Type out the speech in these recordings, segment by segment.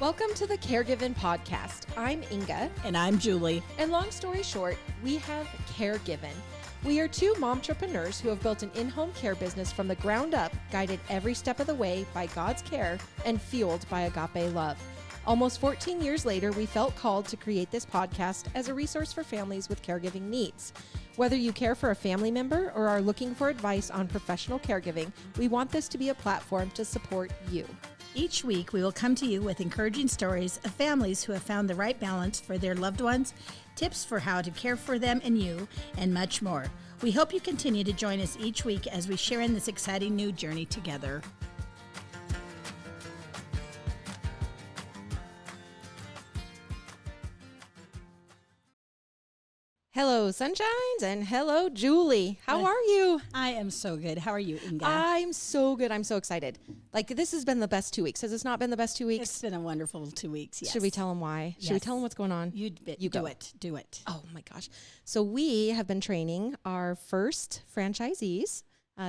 Welcome to the Caregiving Podcast. I'm Inga. And I'm Julie. And long story short, we have Caregiving. We are two momtrepreneurs who have built an in-home care business from the ground up, guided every step of the way by God's care and fueled by agape love. Almost 14 years later, we felt called to create this podcast as a resource for families with caregiving needs. Whether you care for a family member or are looking for advice on professional caregiving, we want this to be a platform to support you. Each week, we will come to you with encouraging stories of families who have found the right balance for their loved ones, tips for how to care for them and you, and much more. We hope you continue to join us each week as we share in this exciting new journey together. Hello, Sunshines, and hello, Julie. How are you? I am so good. How are you, Inga? I'm so good. I'm so excited. Like, this has been the best 2 weeks. Has this not been the best 2 weeks? It's been a wonderful 2 weeks, yes. Should we tell them why? Yes. Should we tell them what's going on? You go. Do it. Oh, my gosh. So we have been training our first franchisees,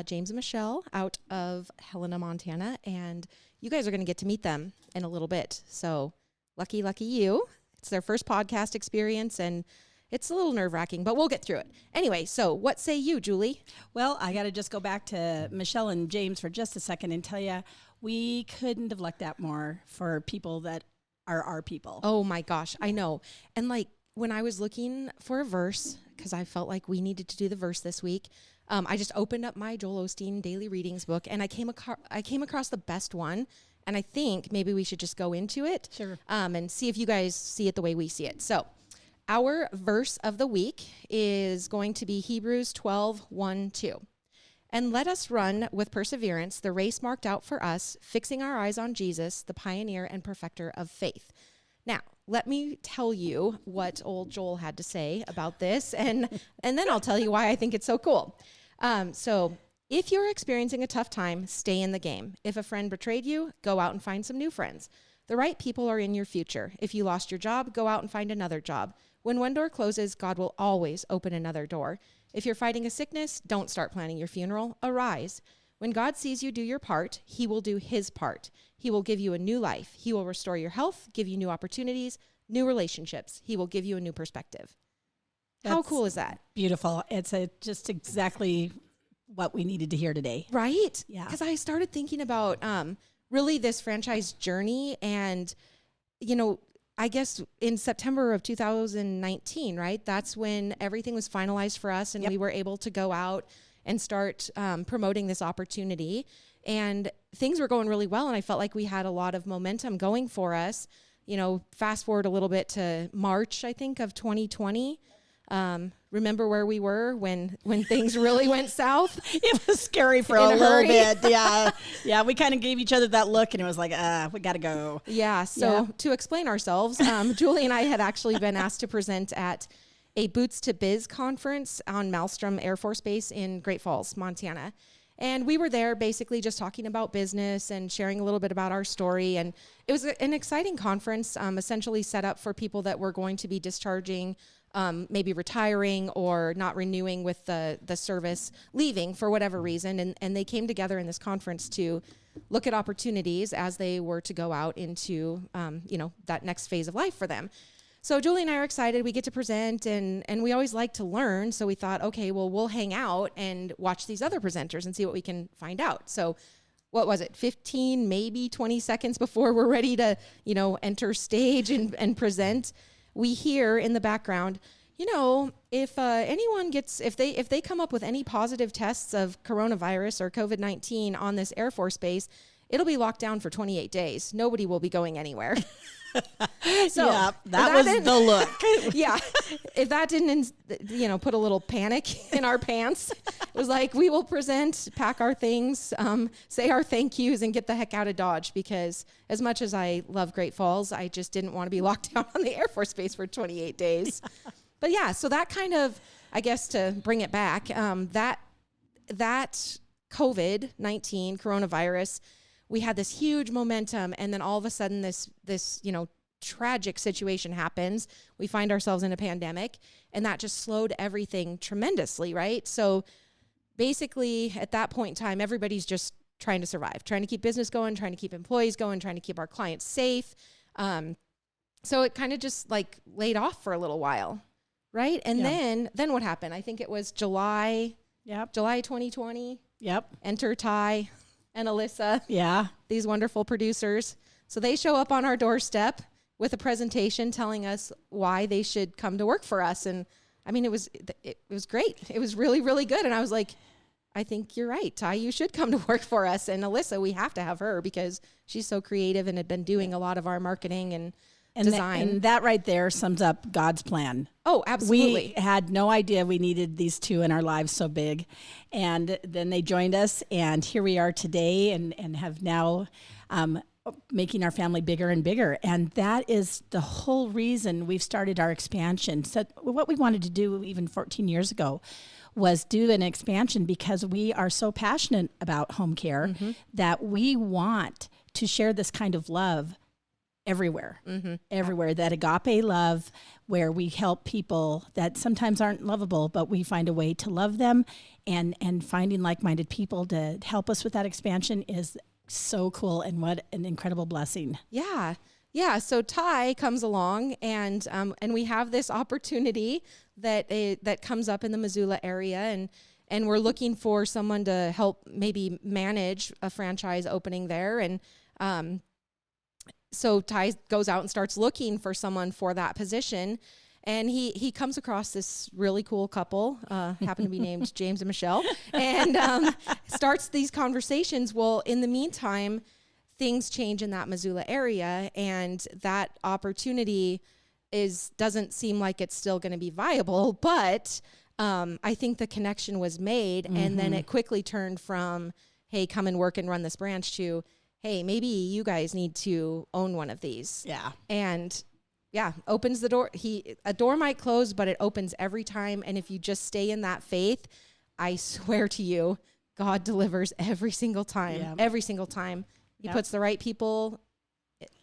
James and Michelle, out of Helena, Montana, and you guys are going to get to meet them in a little bit. So lucky you. It's their first podcast experience, and it's a little nerve-wracking, but we'll get through it. Anyway, so what say you, Julie? Well, I got to just go back to Michelle and James for just a second and tell you, we couldn't have lucked out more for people that are our people. Oh my gosh, I know. And like when I was looking for a verse, because I felt like we needed to do the verse this week, I just opened up my Joel Osteen Daily Readings book, and I came across the best one. And I think maybe we should just go into it. Sure. And see if you guys see it the way we see it. So our verse of the week is going to be Hebrews 12, 1-2. And let us run with perseverance the race marked out for us, fixing our eyes on Jesus, the pioneer and perfecter of faith. Now, let me tell you what old Joel had to say about this, and then I'll tell you why I think it's so cool. So if you're experiencing a tough time, stay in the game. If a friend betrayed you, go out and find some new friends. The right people are in your future. If you lost your job, go out and find another job. When one door closes, God will always open another door. If you're fighting a sickness, don't start planning your funeral. Arise. When God sees you do your part, he will do his part. He will give you a new life. He will restore your health, give you new opportunities, new relationships. He will give you a new perspective. How cool is that? Beautiful. It's just exactly what we needed to hear today. Right? Yeah. Because I started thinking about really this franchise journey, and, you know, I guess in September of 2019, right? That's when everything was finalized for us, and we were able to go out and start promoting this opportunity. And things were going really well, and I felt like we had a lot of momentum going for us. You know, fast forward a little bit to March, I think, of 2020. Remember where we were when things really went south? It was scary for a little bit. Yeah. We kind of gave each other that look, and it was like, we got to go. Yeah. So to explain ourselves, Julie and I had actually been asked to present at a Boots to Biz conference on Malmstrom Air Force Base in Great Falls, Montana. And we were there basically just talking about business and sharing a little bit about our story. And it was an exciting conference, essentially set up for people that were going to be discharging, maybe retiring or not renewing with the service, leaving for whatever reason. And they came together in this conference to look at opportunities as they were to go out into, that next phase of life for them. So Julie and I are excited. We get to present, and we always like to learn. So we thought, okay, well, we'll hang out and watch these other presenters and see what we can find out. So what was it, 15, maybe 20 seconds before we're ready to, enter stage and present, we hear in the background, if anyone if they come up with any positive tests of coronavirus or COVID-19 on this Air Force base, it'll be locked down for 28 days. Nobody will be going anywhere. So yeah, that was the look. Yeah. If that didn't, put a little panic in our pants, it was like, we will present, pack our things, say our thank yous, and get the heck out of Dodge, because as much as I love Great Falls, I just didn't want to be locked down on the Air Force Base for 28 days. But yeah, so that kind of, I guess to bring it back, that COVID-19 coronavirus, we had this huge momentum, and then all of a sudden this tragic situation happens. We find ourselves in a pandemic, and that just slowed everything tremendously, right? So basically at that point in time, everybody's just trying to survive, trying to keep business going, trying to keep employees going, trying to keep our clients safe. So it kind of just like laid off for a little while, right? And then what happened? I think it was July 2020. Yep. Enter Ty and Alyssa. Yeah. These wonderful producers. So they show up on our doorstep with a presentation telling us why they should come to work for us. And I mean, it was great. It was really, really good. And I was like, I think you're right, Ty, you should come to work for us. And Alyssa, we have to have her because she's so creative and had been doing a lot of our marketing and design. And that right there sums up God's plan. Oh, absolutely. We had no idea we needed these two in our lives so big. And then they joined us, and here we are today and have now making our family bigger and bigger. And that is the whole reason we've started our expansion. So what we wanted to do even 14 years ago was do an expansion because we are so passionate about home care that we want to share this kind of love everywhere, everywhere. That agape love where we help people that sometimes aren't lovable, but we find a way to love them, and finding like-minded people to help us with that expansion is so cool, and what an incredible blessing. Yeah. Yeah. So Ty comes along and we have this opportunity that comes up in the Missoula area, and we're looking for someone to help maybe manage a franchise opening there. And, so Ty goes out and starts looking for someone for that position. And he comes across this really cool couple, happen to be named James and Michelle, and starts these conversations. Well, in the meantime, things change in that Missoula area, and that opportunity doesn't seem like it's still going to be viable. But I think the connection was made, and then it quickly turned from, hey, come and work and run this branch, to, hey, maybe you guys need to own one of these. Yeah. And opens the door. A door might close, but it opens every time. And if you just stay in that faith, I swear to you, God delivers every single time. Yeah. Every single time. He puts the right people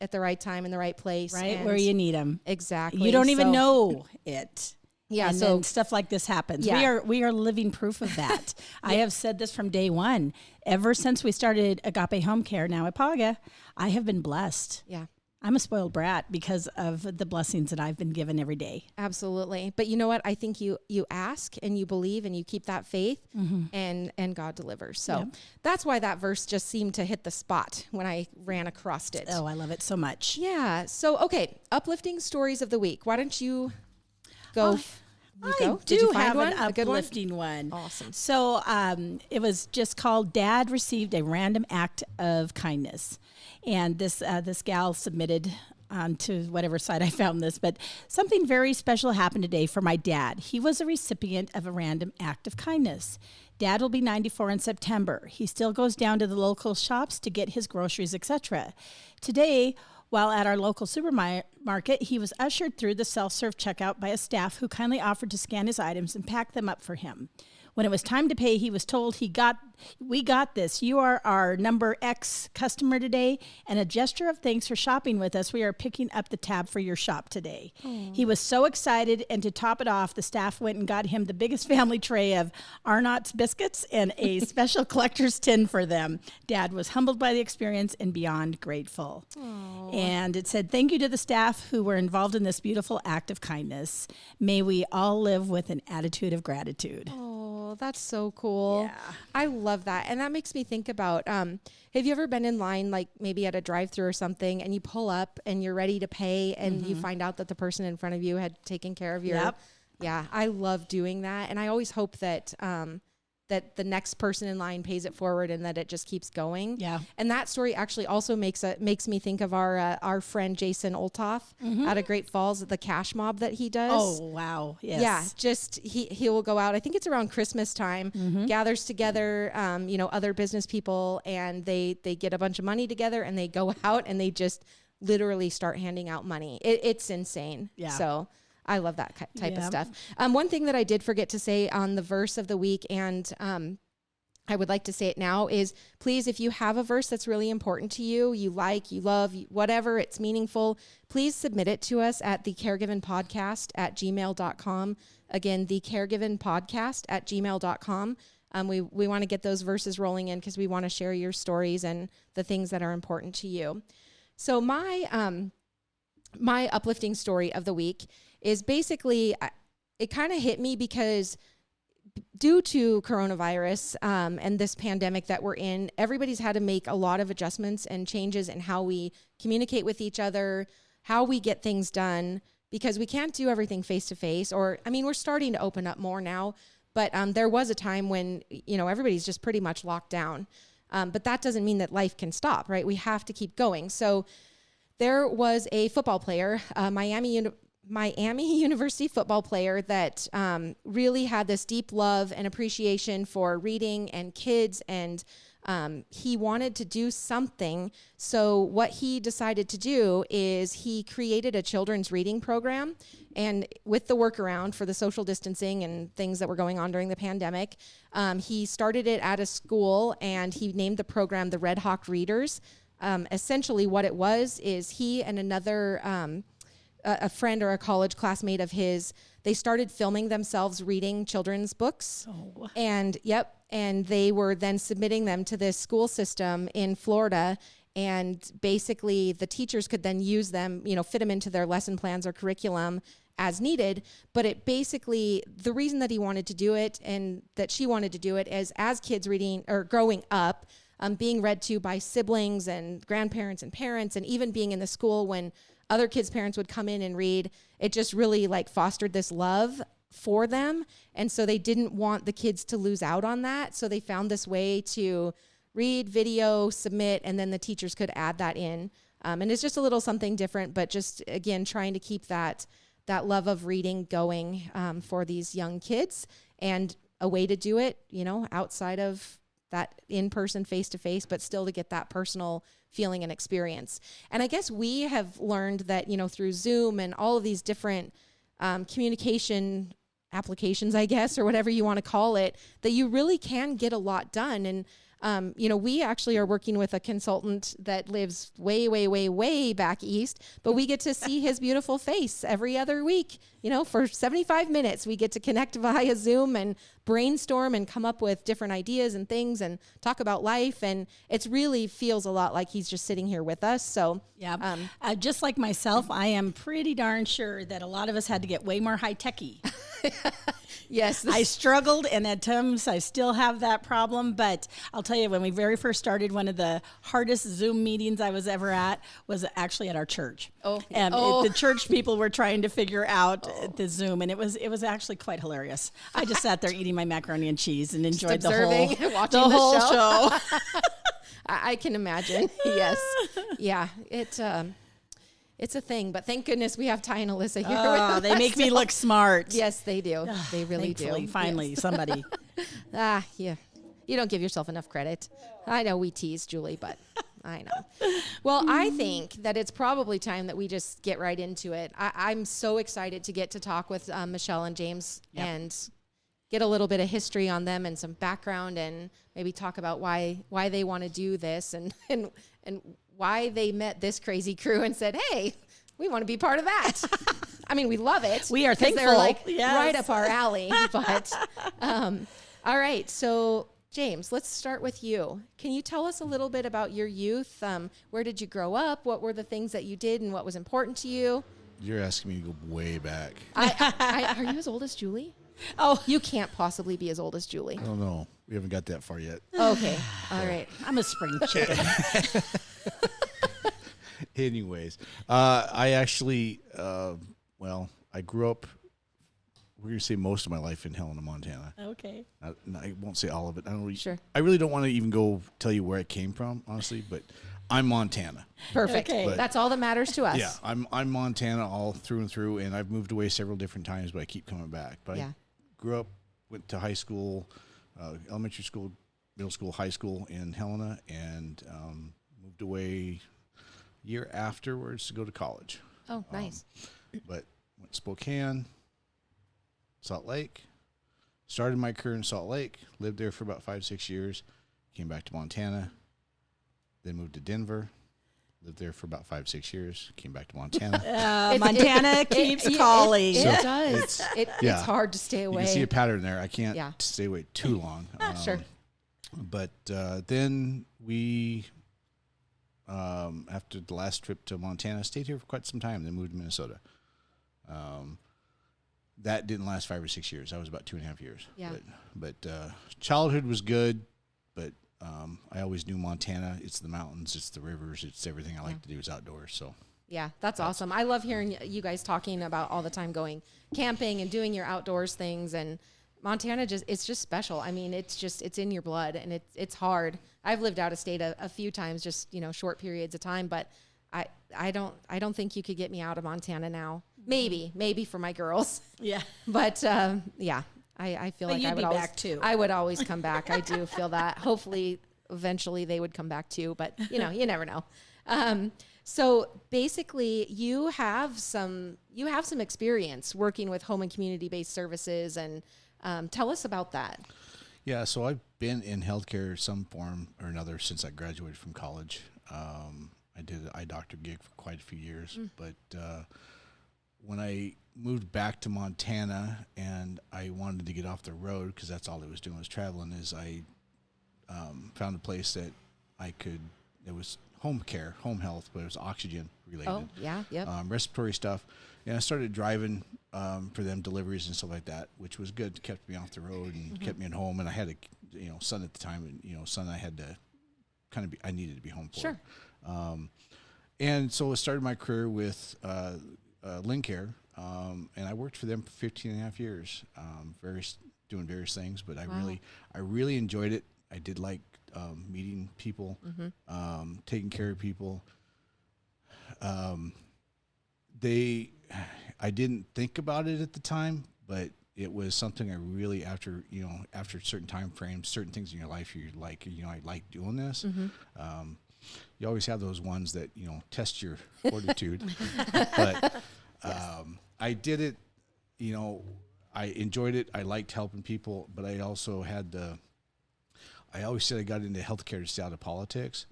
at the right time in the right place. Right where you need them. Exactly. You don't even know it. Yeah. And then stuff like this happens. Yeah. We are living proof of that. I have said this from day one. Ever since we started Agape Home Care, now EPAGA, I have been blessed. Yeah. I'm a spoiled brat because of the blessings that I've been given every day. Absolutely. But you know what? I think you ask and you believe and you keep that faith, and God delivers. So that's why that verse just seemed to hit the spot when I ran across it. Oh, I love it so much. Yeah. So, okay. Uplifting stories of the week. Why don't you go? I do have an uplifting one. Awesome. So it was just called "Dad Received a Random Act of Kindness," and this gal submitted to whatever site I found this, but something very special happened today for my dad. He was a recipient of a random act of kindness. Dad will be 94 in September. He still goes down to the local shops to get his groceries, etc. Today, while at our local supermarket, he was ushered through the self-serve checkout by a staff who kindly offered to scan his items and pack them up for him. When it was time to pay, he was told, we got this. You are our number X customer today, and a gesture of thanks for shopping with us, we are picking up the tab for your shop today. He was so excited, and to top it off, the staff went and got him the biggest family tray of Arnott's biscuits and a special collector's tin for them. Dad was humbled by the experience and beyond grateful. Aww. And it said, thank you to the staff who were involved in this beautiful act of kindness. May we all live with an attitude of gratitude. Oh, that's so cool. Yeah. I love that. And that makes me think about, have you ever been in line, like maybe at a drive-through or something, and you pull up and you're ready to pay and you find out that the person in front of you had taken care of your, yeah, I love doing that. And I always hope that, that the next person in line pays it forward and that it just keeps going. Yeah. And that story actually also makes me think of our friend Jason Oltoff out of Great Falls, the cash mob that he does. Oh, wow. Yes. Yeah. Just he will go out. I think it's around Christmas time, gathers together, other business people, and they get a bunch of money together and they go out and they just literally start handing out money. It's insane. Yeah. So I love that type of stuff. One thing that I did forget to say on the verse of the week, and I would like to say it now, is please, if you have a verse that's really important to you, you like, you love, whatever, it's meaningful, please submit it to us at thecaregivenpodcast@gmail.com. Again, thecaregivenpodcast@gmail.com. We want to get those verses rolling in because we want to share your stories and the things that are important to you. So my my uplifting story of the week is basically, it kind of hit me because due to coronavirus and this pandemic that we're in, everybody's had to make a lot of adjustments and changes in how we communicate with each other, how we get things done, because we can't do everything face to face. Or, I mean, we're starting to open up more now, but there was a time when, everybody's just pretty much locked down. But that doesn't mean that life can stop, right? We have to keep going. So there was a football player, Miami University football player that really had this deep love and appreciation for reading and kids, and he wanted to do something. So what he decided to do is he created a children's reading program, and with the workaround for the social distancing and things that were going on during the pandemic, he started it at a school, and he named the program the Red Hawk Readers. Essentially what it was is he and another a friend or a college classmate of his, they started filming themselves reading children's books. Oh. And they were then submitting them to this school system in Florida. And basically the teachers could then use them, fit them into their lesson plans or curriculum as needed. But it basically, the reason that he wanted to do it and that she wanted to do it is as kids reading or growing up, being read to by siblings and grandparents and parents, and even being in the school when other kids' parents would come in and read, it just really fostered this love for them. And so they didn't want the kids to lose out on that. So they found this way to read, video, submit, and then the teachers could add that in. And it's just a little something different, but just, again, trying to keep that love of reading going for these young kids, and a way to do it, outside of that in-person, face-to-face, but still to get that personal feeling and experience. And I guess we have learned that, through Zoom and all of these different communication applications, I guess, or whatever you want to call it, that you really can get a lot done. And we actually are working with a consultant that lives way, way, way, way back east, but we get to see his beautiful face every other week. For 75 minutes, we get to connect via Zoom and brainstorm and come up with different ideas and things and talk about life. And it really feels a lot like he's just sitting here with us. So yeah, just like myself, I am pretty darn sure that a lot of us had to get way more high-techy. Yes. I struggled, and at times I still have that problem. But I'll tell you, when we very first started, one of the hardest Zoom meetings I was ever at was actually at our church. Oh. And Oh. the church people were trying to figure out the Zoom, and it was actually quite hilarious. I just sat there eating my macaroni and cheese and enjoyed the whole show. I can imagine. Yes. Yeah. It's a thing, but thank goodness we have Ty and Alyssa here. Oh, they make me look smart. Yes, they do. They really do. Finally, yes. Somebody. Yeah. You don't give yourself enough credit. I know we tease Julie, but I know. Well, I think that it's probably time that we just get right into it. I'm so excited to get to talk with Michelle and James and get a little bit of history on them and some background, and maybe talk about why they want to do this and why they met this crazy crew and said, hey, we want to be part of that. I mean, we love it. We are thankful. They're right up our alley. But all right. So James, let's start with you. Can you tell us a little bit about your youth? Where did you grow up? What were the things that you did and what was important to you? You're asking me to go way back. Are you as old as Julie? Oh, you can't possibly be as old as Julie. I don't know. We haven't got that far yet. Okay. All right. I'm a spring chicken. Anyways, I actually, I grew up, we're going to say most of my life in Helena, Montana. Okay. I won't say all of it. Sure. I really don't want to even go tell you where I came from, honestly, but I'm Montana. Perfect. Okay. That's all that matters to us. Yeah, I'm Montana all through and through, and I've moved away several different times, but I keep coming back. But I grew up, went to high school, elementary school, middle school, high school in Helena, and moved away a year afterwards to go to college. Oh, nice. But went to Spokane, Salt Lake, started my career in Salt Lake, lived there for about 5-6 years, came back to Montana, then moved to Denver, lived there for about 5-6 years, came back to Montana. Montana keeps calling. It does. It's hard to stay away. You can see a pattern there. I can't stay away too long. Sure. But then we after the last trip to Montana. Stayed here for quite some time, then moved to Minnesota. That didn't last 5 or 6 years. That was about 2.5 years. Yeah. But childhood was good, but I always knew Montana. It's the mountains, it's the rivers, it's everything I like to do is outdoors. So yeah, that's awesome. I love hearing you guys talking about all the time going camping and doing your outdoors things. And Montana it's just special. I mean, it's in your blood, and it's hard. I've lived out of state a few times, just, short periods of time, but I don't think you could get me out of Montana now. Maybe for my girls. Yeah. But yeah, I feel like I would always back too. I would always come back. I do feel that. Hopefully, eventually they would come back too. But you never know. So basically, you have some experience working with home and community based services, and tell us about that. Yeah, so I've been in healthcare some form or another since I graduated from college. I did an eye doctor gig for quite a few years, but when I moved back to Montana and I wanted to get off the road, because that's all I was doing was traveling, is I found a place that it was home care, home health, but it was oxygen related. Oh, yeah, yep. Respiratory stuff. And I started driving for them, deliveries and stuff like that, which was good. It kept me off the road and kept me at home. And I had a son at the time, and son I had to I needed to be home for. Sure. And so I started my career with Lincare, and I worked for them for 15 and a half years, doing various things, but I really enjoyed it. I did like meeting people, taking care of people. I didn't think about it at the time, but it was something I really, after certain time frames, certain things in your life, you're like, I like doing this. You always have those ones that, test your fortitude, but I did it, I enjoyed it. I liked helping people, but I also I always said I got into healthcare to stay out of politics.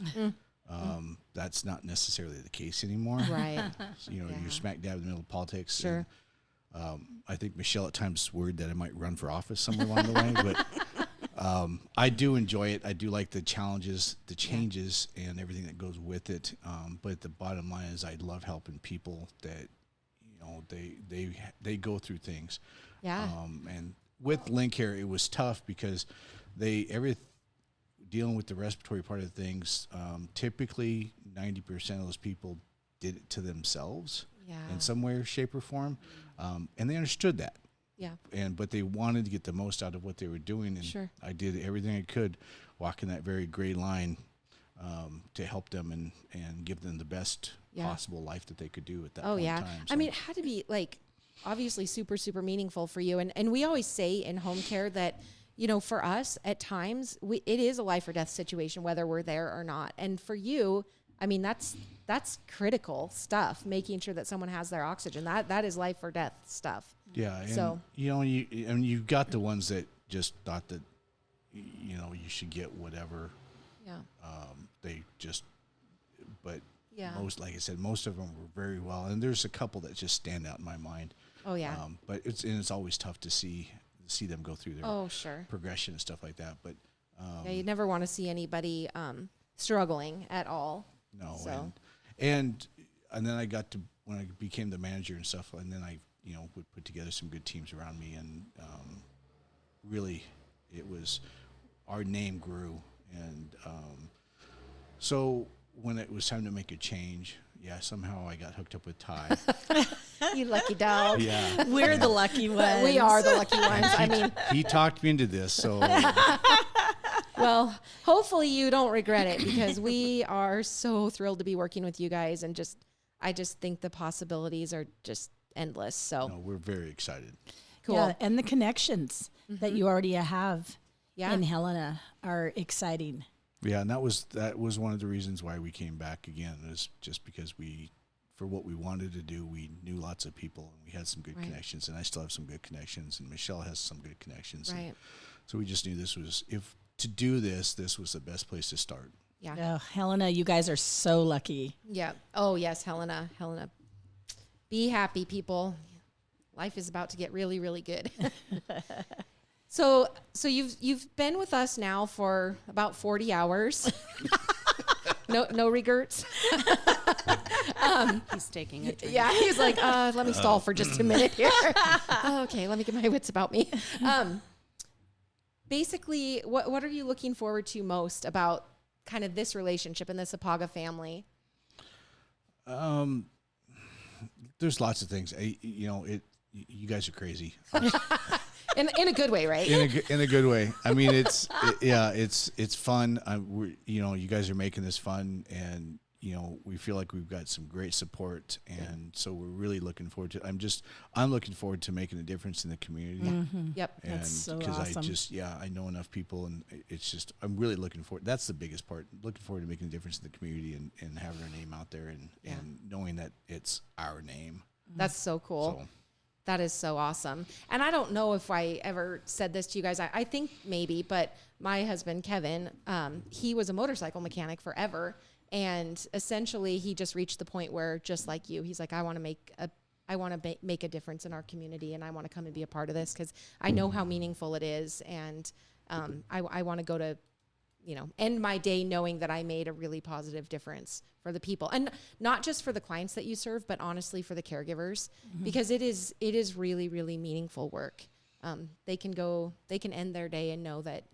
That's not necessarily the case anymore. Right. So, you're smack dab in the middle of politics. Sure. And, I think Michelle at times worried that I might run for office somewhere along the way, but I do enjoy it. I do like the challenges, the changes, and everything that goes with it. But the bottom line is I love helping people that, they go through things. Yeah. And with Lincare, it was tough because dealing with the respiratory part of things, typically 90% of those people did it to themselves in some way, shape, or form, and they understood that. Yeah. But they wanted to get the most out of what they were doing, and I did everything I could, walking that very gray line, to help them and give them the best possible life that they could do at that point in time. So. I mean, it had to be obviously super, super meaningful for you. And we always say in home care that, for us at times it is a life or death situation, whether we're there or not. And for you, I mean, that's critical stuff, making sure that someone has their oxygen. That is life or death stuff. Yeah. And, so, you've got the ones that just thought that, you should get whatever. Yeah. Most, like I said, most of them were very well. And there's a couple that just stand out in my mind. Oh yeah. But it's always tough to see them go through their progression and stuff like that. But you never want to see anybody struggling at all. No. So. And then I got to, when I became the manager and stuff, and then I would put together some good teams around me, and really our name grew. And so when it was time to make a change, somehow I got hooked up with Ty. You lucky dog. Yeah. We're the lucky ones. We are the lucky ones. I mean, he talked me into this, so. Well, hopefully you don't regret it, because we are so thrilled to be working with you guys, and I just think the possibilities are just endless. So no, we're very excited. Cool. Yeah, and the connections that you already have in Helena are exciting. Yeah, and that was one of the reasons why we came back again, is just because for what we wanted to do, we knew lots of people, and we had some good connections, and I still have some good connections, and Michelle has some good connections. Right. So we just knew this was the best place to start. Yeah. Oh, Helena, you guys are so lucky. Yeah. Oh yes, Helena. Be happy, people. Life is about to get really, really good. So you've been with us now for about 40 hours. No regrets. He's taking a drink. Yeah, he's like, let me stall for just a minute here. Okay, let me get my wits about me. Basically, what are you looking forward to most about kind of this relationship and this EPAGA family? There's lots of things. You guys are crazy. In a good way, right? In a good way. I mean, it's fun. You guys are making this fun, and we feel like we've got some great support, and so we're really looking forward to it. I'm looking forward to making a difference in the community. Mm-hmm. Yep. And That's so because awesome. I know enough people, and I'm really looking forward. That's the biggest part. Looking forward to making a difference in the community and having our name out there and knowing that it's our name. That's so cool. So. That is so awesome. And I don't know if I ever said this to you guys. I think maybe, but my husband, Kevin, he was a motorcycle mechanic forever. And essentially he just reached the point where, just like you, he's like, I want to make a difference in our community, and I want to come and be a part of this because I know how meaningful it is. And I want to go to, end my day knowing that I made a really positive difference for the people, and not just for the clients that you serve, but honestly for the caregivers, because it is really, really meaningful work. They can end their day and know that,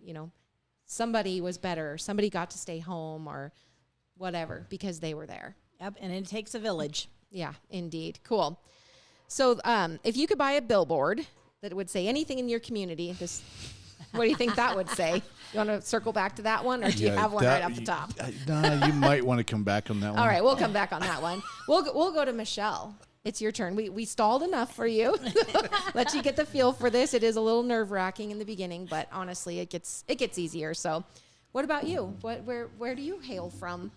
somebody was better, somebody got to stay home or whatever, because they were there. Yep, and it takes a village. Yeah, indeed. Cool. So if you could buy a billboard that would say anything in your community, what do you think that would say? You want to circle back to that one, or do you have one right off the top? You might want to come back on that one. All right, we'll come back on that one. We'll go to Michelle. It's your turn. We stalled enough for you. Let you get the feel for this. It is a little nerve-wracking in the beginning, but honestly, it gets easier. So, what about you? Where do you hail from?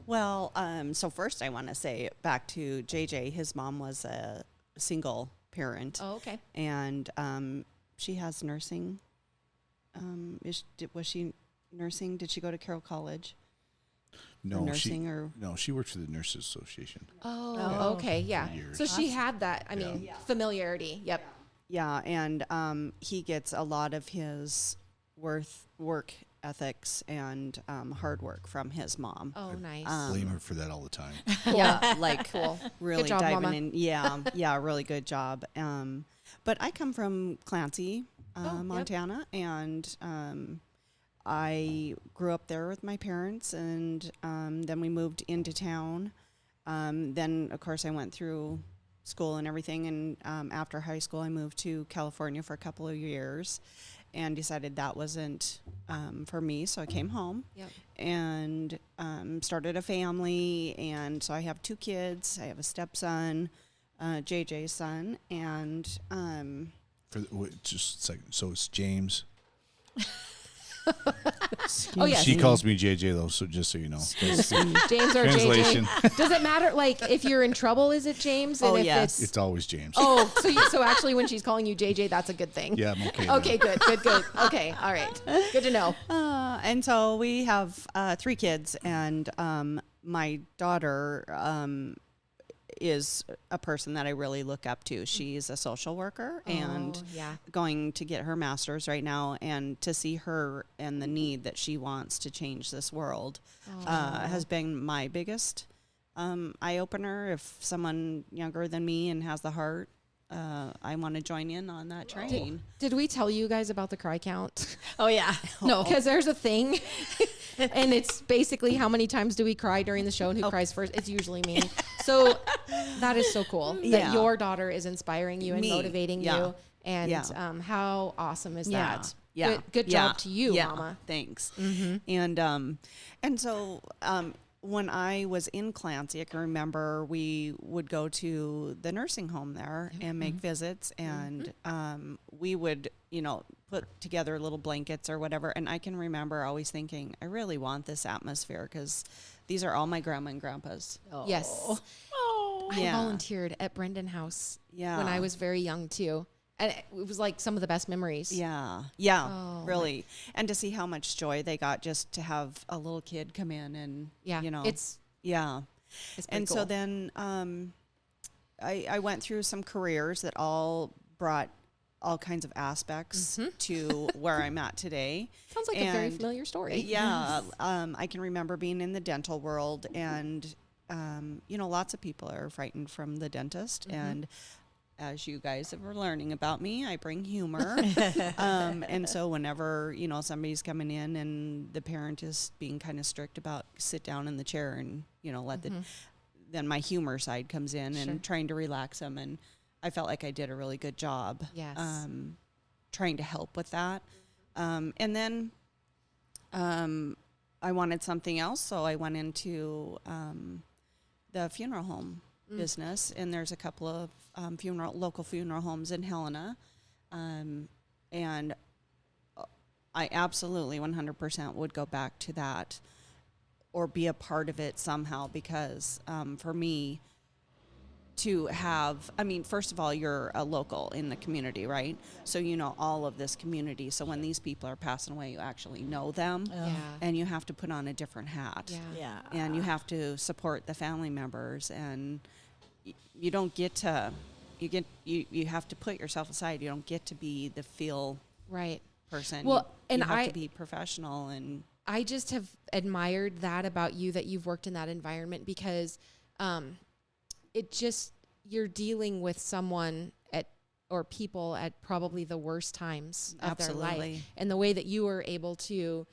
Well, so first I want to say back to JJ. His mom was a single parent. Oh, okay. And she has nursing. Was she nursing? Did she go to Carroll College? No, she worked for the Nurses Association. Oh, okay, yeah. So she had that, familiarity. Yep. Yeah, and he gets a lot of his work ethics and hard work from his mom. Oh, nice. Blame her for that all the time. Yeah, like cool. Really good job, diving Mama. in. Yeah, really good job. But I come from Clancy, Montana, and I grew up there with my parents, and then we moved into town. Then, of course, I went through school and everything, and after high school, I moved to California for a couple of years and decided that wasn't for me, so I came home. Yep. And started a family, and so I have 2 kids. I have a stepson, JJ's son, and Just a second. So it's James. Oh, yes. She calls me JJ though, so just so you know. James or Translation. JJ. Does it matter? Like, if you're in trouble, is it James? And Oh, if yes. It's always James. Oh, so actually, when she's calling you JJ, that's a good thing. Yeah, I'm okay. Okay, good. Okay, all right. Good to know. And so we have 3 kids, and my daughter is a person that I really look up to. She's a social worker and going to get her master's right now, and to see her and the need that she wants to change this world has been my biggest eye-opener. If someone younger than me and has the heart, I want to join in on that train. Did we tell you guys about the cry count? Oh, yeah. No, because there's a thing, and it's basically how many times do we cry during the show and who cries first. It's usually me. So that is so cool that your daughter is inspiring you and motivating you. And how awesome is that? Yeah. Good job to you, Mama. Thanks. And so when I was in Clancy, I can remember we would go to the nursing home there and make visits, and we would, put together little blankets or whatever. And I can remember always thinking, I really want this atmosphere because these are all my grandma and grandpas. Oh. Yes. Oh. I volunteered at Brendan House when I was very young too. And it was like some of the best memories. Yeah, really. And to see how much joy they got just to have a little kid come in and, it's and cool. so then I went through some careers that all brought all kinds of aspects to where I'm at today. Sounds like a very familiar story. Yeah. I can remember being in the dental world, and, lots of people are frightened from the dentist. And as you guys are learning about me, I bring humor. And so whenever, somebody's coming in and the parent is being kind of strict about sit down in the chair and, then my humor side comes in and trying to relax them. And I felt like I did a really good job. Yes. Trying to help with that. And then I wanted something else, so I went into the funeral home business, and there's a couple of local funeral homes in Helena, and I absolutely 100% would go back to that or be a part of it somehow, because for me to have, first of all, you're a local in the community, right? So you know all of this community. So when these people are passing away, you actually know them, and you have to put on a different hat. Yeah. And you have to support the family members, and you don't get to, you have to put yourself aside. You don't get to be the feel right person. Well, you have to be professional. And I just have admired that about you, that you've worked in that environment, because it just, you're dealing with someone or people at probably the worst times of their life. And the way that you were able to,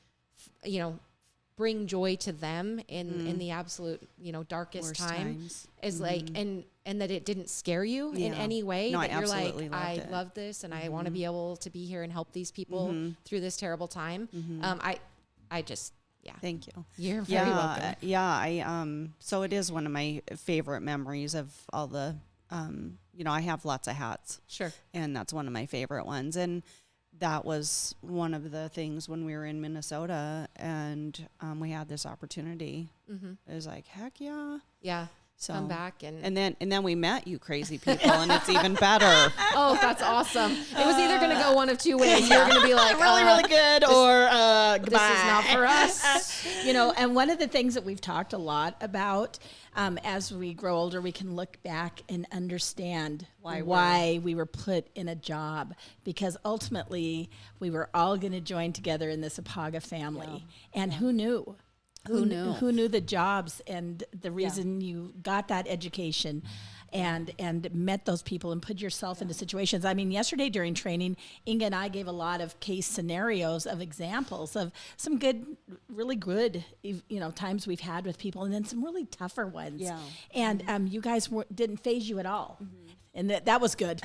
bring joy to them in the absolute, darkest worst time times. is like, and that it didn't scare you in any way. No, that I you're absolutely like, loved I it. love this, and I want to be able to be here and help these people through this terrible time. I just, thank you. You're very welcome. Yeah, so it is one of my favorite memories of all the, I have lots of hats. Sure. And that's one of my favorite ones. And that was one of the things when we were in Minnesota, and we had this opportunity. It was like, heck yeah. Yeah. So come back and then we met you crazy people, and it's even better. Oh, that's awesome. It was either going to go one of two ways. You're going to be like, really good, or goodbye. This is not for us. And one of the things that we've talked a lot about, as we grow older, we can look back and understand why we were put in a job, because ultimately we were all going to join together in this EPAGA family. And who knew? Who knew the jobs and the reason you got that education and met those people and put yourself into situations. Yesterday during training, Inga and I gave a lot of case scenarios of examples of some really good, times we've had with people, and then some really tougher ones. Yeah. And you guys didn't faze you at all. And that was good.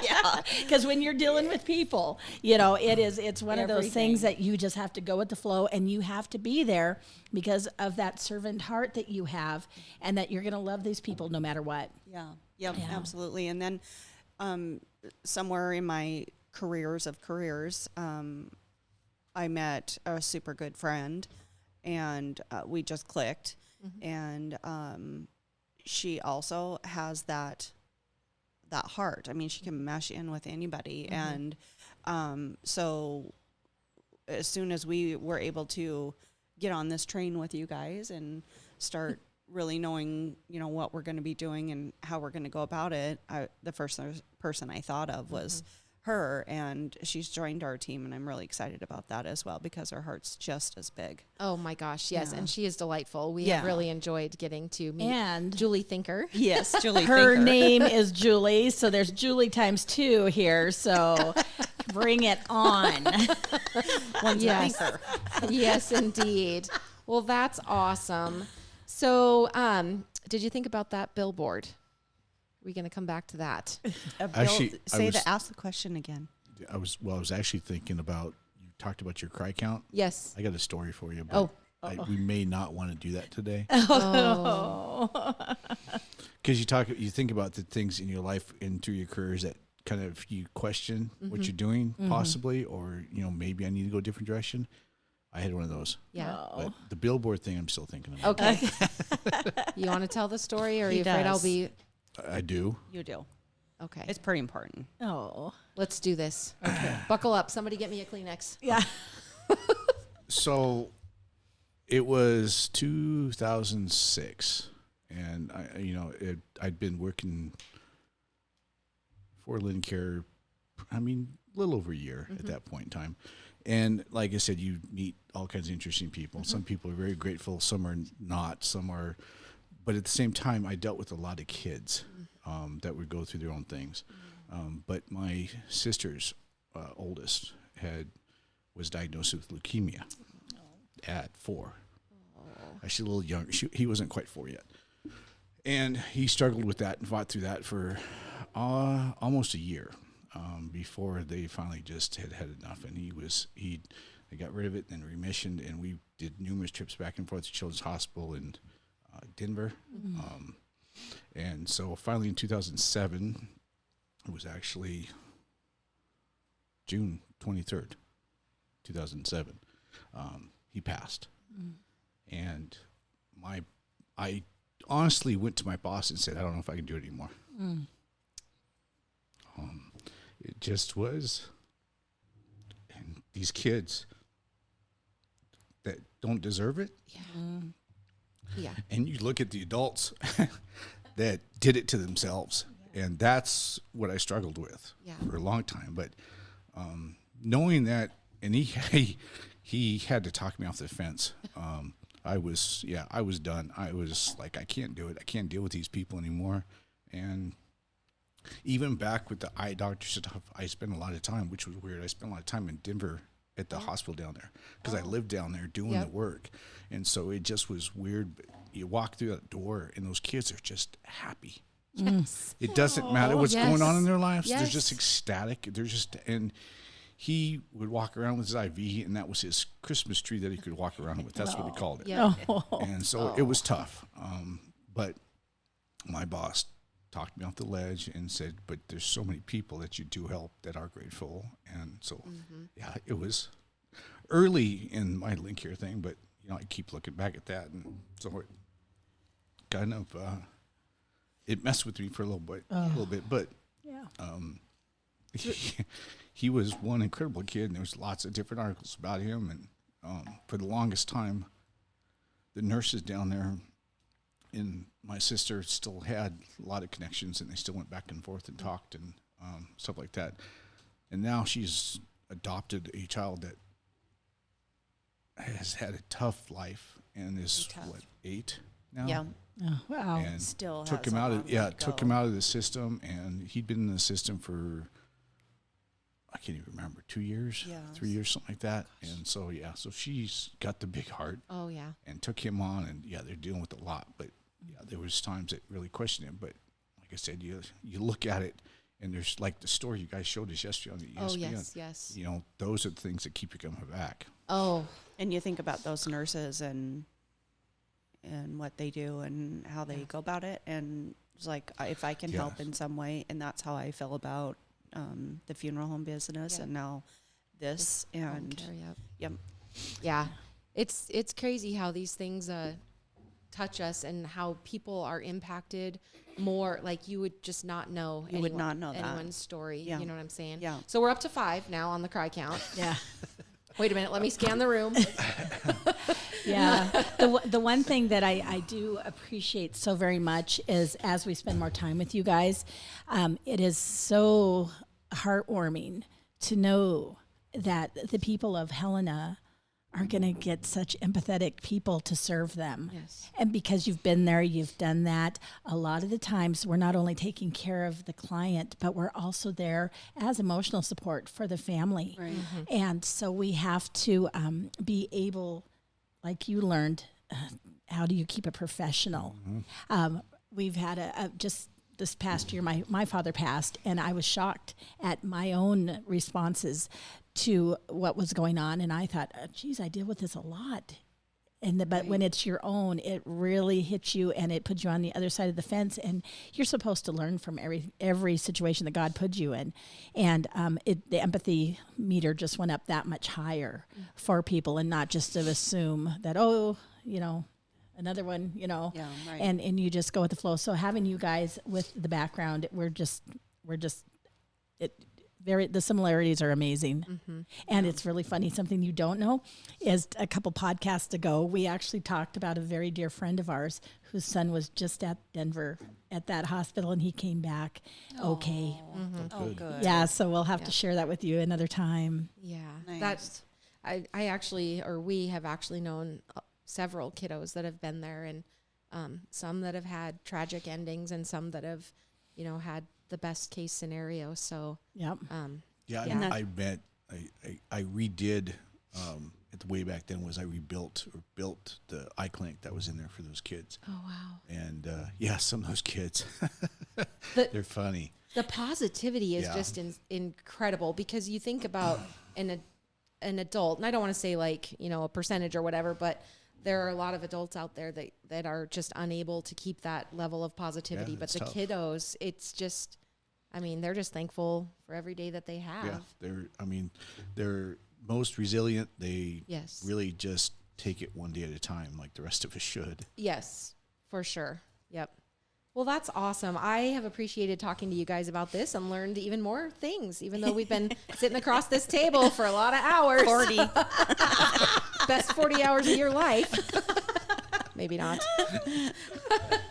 Yeah. Because when you're dealing with people, it's one of those things that you just have to go with the flow, and you have to be there because of that servant heart that you have, and that you're going to love these people no matter what. Yeah. Yep, yeah. Absolutely. And then somewhere in my careers, I met a super good friend, and we just clicked. And she also has that heart. She can mesh in with anybody. And so as soon as we were able to get on this train with you guys and start really knowing, what we're going to be doing and how we're going to go about it, the first person I thought of was her, and she's joined our team, and I'm really excited about that as well, because her heart's just as big. Oh my gosh, yes. Yeah. And she is delightful. We have really enjoyed getting to meet Julie Thinker. Yes, Julie Her Thinker. name is Julie, so there's Julie times 2 here, so bring it on. Yes. Yes, indeed. Well, that's awesome. So did you think about that billboard? We're going to come back to that. Actually, ask the question again. I was actually thinking about, you talked about your cry count. Yes. I got a story for you, but we may not want to do that today. Because you think about the things in your life and through your careers that kind of you question what you're doing, possibly, or maybe I need to go a different direction. I had one of those. Yeah. But the billboard thing, I'm still thinking about. Okay. You want to tell the story, or are you afraid I'll be? I do. You do. Okay. It's pretty important. Oh. Let's do this. Okay. Buckle up. Somebody get me a Kleenex. Yeah. So it was 2006, and I'd been working for Lincare a little over a year at that point in time. And like I said, you meet all kinds of interesting people. Some people are very grateful, some are not, some are, but at the same time, I dealt with a lot of kids that would go through their own things. But my sister's oldest was diagnosed with leukemia at 4. Actually, a little younger. He wasn't quite 4 yet. And he struggled with that and fought through that for almost a year before they finally just had enough. And they got rid of it and remissioned, and we did numerous trips back and forth to Children's Hospital in Denver. And so finally in 2007, it was actually June 23rd, 2007, he passed. And I honestly went to my boss and said, I don't know if I can do it anymore. It just was, and these kids that don't deserve it. Yeah. And you look at the adults that did it to themselves, and that's what I struggled with for a long time. But knowing that, and he had to talk me off the fence. I was done. I was like, I can't do it. I can't deal with these people anymore. And even back with the eye doctor stuff, I spent a lot of time, which was weird. I spent a lot of time in Denver at the hospital down there because I lived down there doing the work. And so it just was weird. But you walk through that door and those kids are just happy. Yes. It doesn't matter what's going on in their lives. Yes. They're just ecstatic. And he would walk around with his IV, and that was his Christmas tree that he could walk around with. That's what he called it. Yeah. And so it was tough. But my boss talked me off the ledge and said, but there's so many people that you do help that are grateful. And so, it was early in my Link Here thing, but, I keep looking back at that. And so it kind of, it messed with me for a little bit, but he was one incredible kid, and there was lots of different articles about him. And for the longest time, the nurses down there and my sister still had a lot of connections, and they still went back and forth and talked and stuff like that. And now she's adopted a child that has had a tough life and is 8 now. Yeah. Oh, wow. And Still took has him a out long of way to took go. him out of the system, and he'd been in the system for, I can't even remember, 2 years, 3 years, something like that. And so so she's got the big heart. Oh yeah. And took him on, and they're dealing with a lot. But there was times that really questioned him. But like I said, you look at it, and there's like the story you guys showed us yesterday on the ESPN. Oh yes. Those are the things that keep you coming back. Oh. And you think about those nurses and what they do and how they go about it. And it's like, if I can help in some way, and that's how I feel about the funeral home business and now this. And yeah, it's crazy how these things touch us and how people are impacted more. Like you would just not know. You would not know that. Anyone's story. Yeah. You know what I'm saying? Yeah. So we're up to 5 now on the cry count. Yeah. Wait a minute. Let me scan the room. Yeah. The one thing that I do appreciate so very much is as we spend more time with you guys, it is so heartwarming to know that the people of Helena are going to get such empathetic people to serve them. Yes. And because you've been there, you've done that. A lot of the times we're not only taking care of the client, but we're also there as emotional support for the family. Right. And so we have to be able, like you learned, how do you keep it professional? We've had just this past year, my father passed, and I was shocked at my own responses to what was going on. And I thought, geez, I deal with this a lot. But when it's your own, it really hits you and it puts you on the other side of the fence. And you're supposed to learn from every situation that God put you in. And the empathy meter just went up that much higher for people, and not just to assume that, another one, Yeah, right. and you just go with the flow. So having you guys with the background, the similarities are amazing. And it's really funny. Something you don't know is a couple podcasts ago, we actually talked about a very dear friend of ours whose son was just at Denver at that hospital, and he came back okay. Oh, good. Yeah, so we'll have to share that with you another time. Yeah, Nice. that's. I actually, or we have actually known several kiddos that have been there, and some that have had tragic endings, and some that have, had the best case scenario. So, Yep. I redid at the way back then was I built the eye clinic that was in there for those kids. Oh wow! And some of those kids, they're funny. The positivity is just incredible, because you think about an adult, and I don't want to say a percentage or whatever, but there are a lot of adults out there that are just unable to keep that level of positivity. Yeah, but the tough. kiddos, it's just, they're just thankful for every day that they have. Yeah, they're most resilient. They Yes. really just take it one day at a time, like the rest of us should. Yes, for sure. Yep. Well, that's awesome. I have appreciated talking to you guys about this and learned even more things, even though we've been sitting across this table for a lot of hours. 40. Best 40 hours of your life. Maybe not.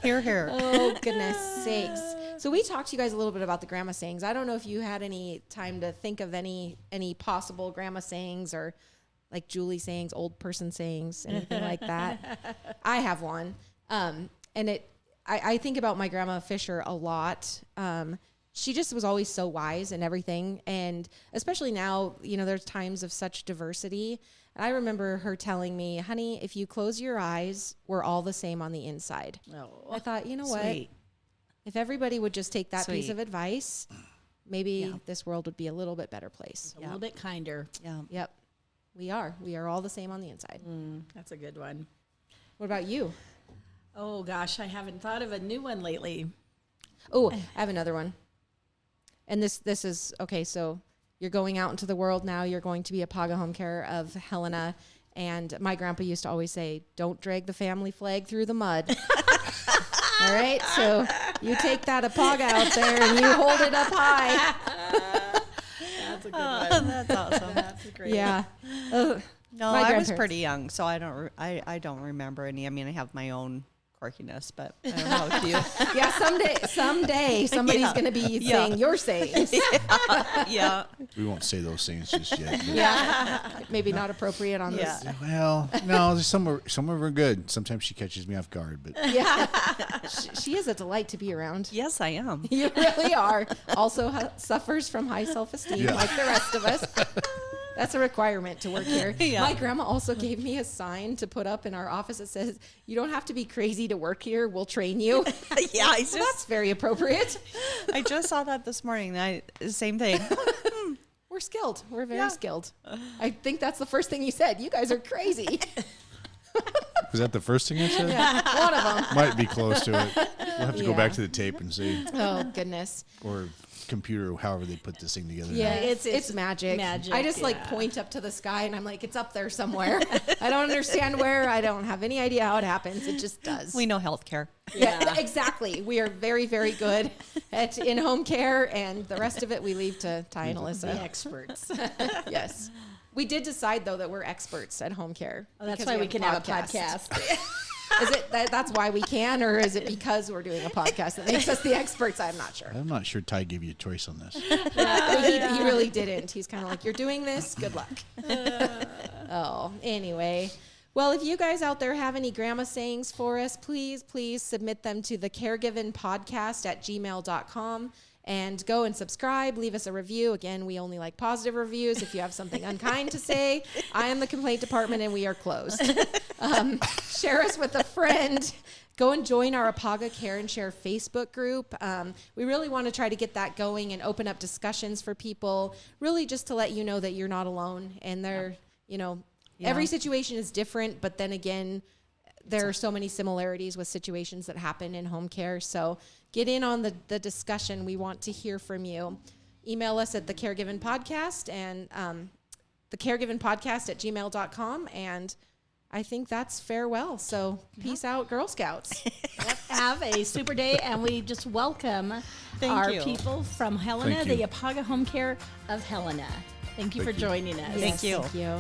Hear, hear. Oh, goodness sakes. So we talked to you guys a little bit about the grandma sayings. I don't know if you had any time to think of any possible grandma sayings, or like Julie sayings, old person sayings, anything like that. I have one. I think about my grandma Fisher a lot. She just was always so wise in everything. And especially now, there's times of such diversity. And I remember her telling me, honey, if you close your eyes, we're all the same on the inside. Oh, I thought, you know sweet. what? If everybody would just take that piece Sweet. of advice, maybe this world would be a little bit better place. A little bit kinder. Yeah. Yep. We are all the same on the inside. That's a good one. What about you? Oh, gosh, I haven't thought of a new one lately. Oh, I have another one. And this is, okay, so you're going out into the world now. You're going to be a EPAGA home care of Helena. And my grandpa used to always say, don't drag the family flag through the mud. All right, so you take that EPAGA out there and you hold it up high. That's a good one. That's awesome. That's a great Yeah. No, My I was grandparents. pretty young, so I don't remember any. I have my own quirkiness, but I don't know if you. Yeah, someday somebody's going to be saying your sayings. Yeah. We won't say those things just yet. but- Yeah. Maybe not appropriate on Yeah. this. Well, no, some of them are good. Sometimes she catches me off guard, but Yeah. She is a delight to be around. Yes, I am. You really are. Also suffers from high self-esteem Yeah. like the rest of us. That's a requirement to work here. Yeah. My grandma also gave me a sign to put up in our office that says, you don't have to be crazy to work here. We'll train you. Yeah, So that's very appropriate. I just saw that this morning. Same thing. We're skilled. We're very skilled. I think that's the first thing you said. You guys are crazy. was that the first thing I said? Yeah, one of them. Might be close to it. We'll have to go Yeah. back to the tape and see, Oh, goodness. or computer, however they put this thing together. Yeah, now. it's magic. I just point up to the sky and I'm like, it's up there somewhere. I don't understand where. I don't have any idea how it happens. It just does. We know healthcare. Yeah, exactly. We are very, very good at in-home care, and the rest of it we leave to Ty and The Alyssa. experts. Yes. We did decide, though, that we're experts at home care. Oh, that's because why we can have a podcast. Is it that's why we can, or is it because we're doing a podcast that makes us the experts? I'm not sure. I'm not sure Ty gave you a choice on this. He really didn't. He's kind of like, you're doing this? Good luck. Oh, anyway. Well, if you guys out there have any grandma sayings for us, please submit them to the caregivenpodcast@gmail.com. And go and subscribe, leave us a review. Again, we only like positive reviews. If you have something unkind to say, I am the complaint department and we are closed. Share us with a friend. Go and join our EPAGA Care and Share Facebook group. We really want to try to get that going and open up discussions for people, really just to let you know that you're not alone. And every situation is different, but then again, there are so many similarities with situations that happen in home care. So get in on the discussion. We want to hear from you. Email us at the Caregiven Podcast and the Caregiven Podcast @gmail.com. And I think that's farewell. So peace out, Girl Scouts. Have a super day, and we just welcome our people from Helena, Thank the you. EPAGA Home Care of Helena. Thank you for joining us. Thank you. Thank you.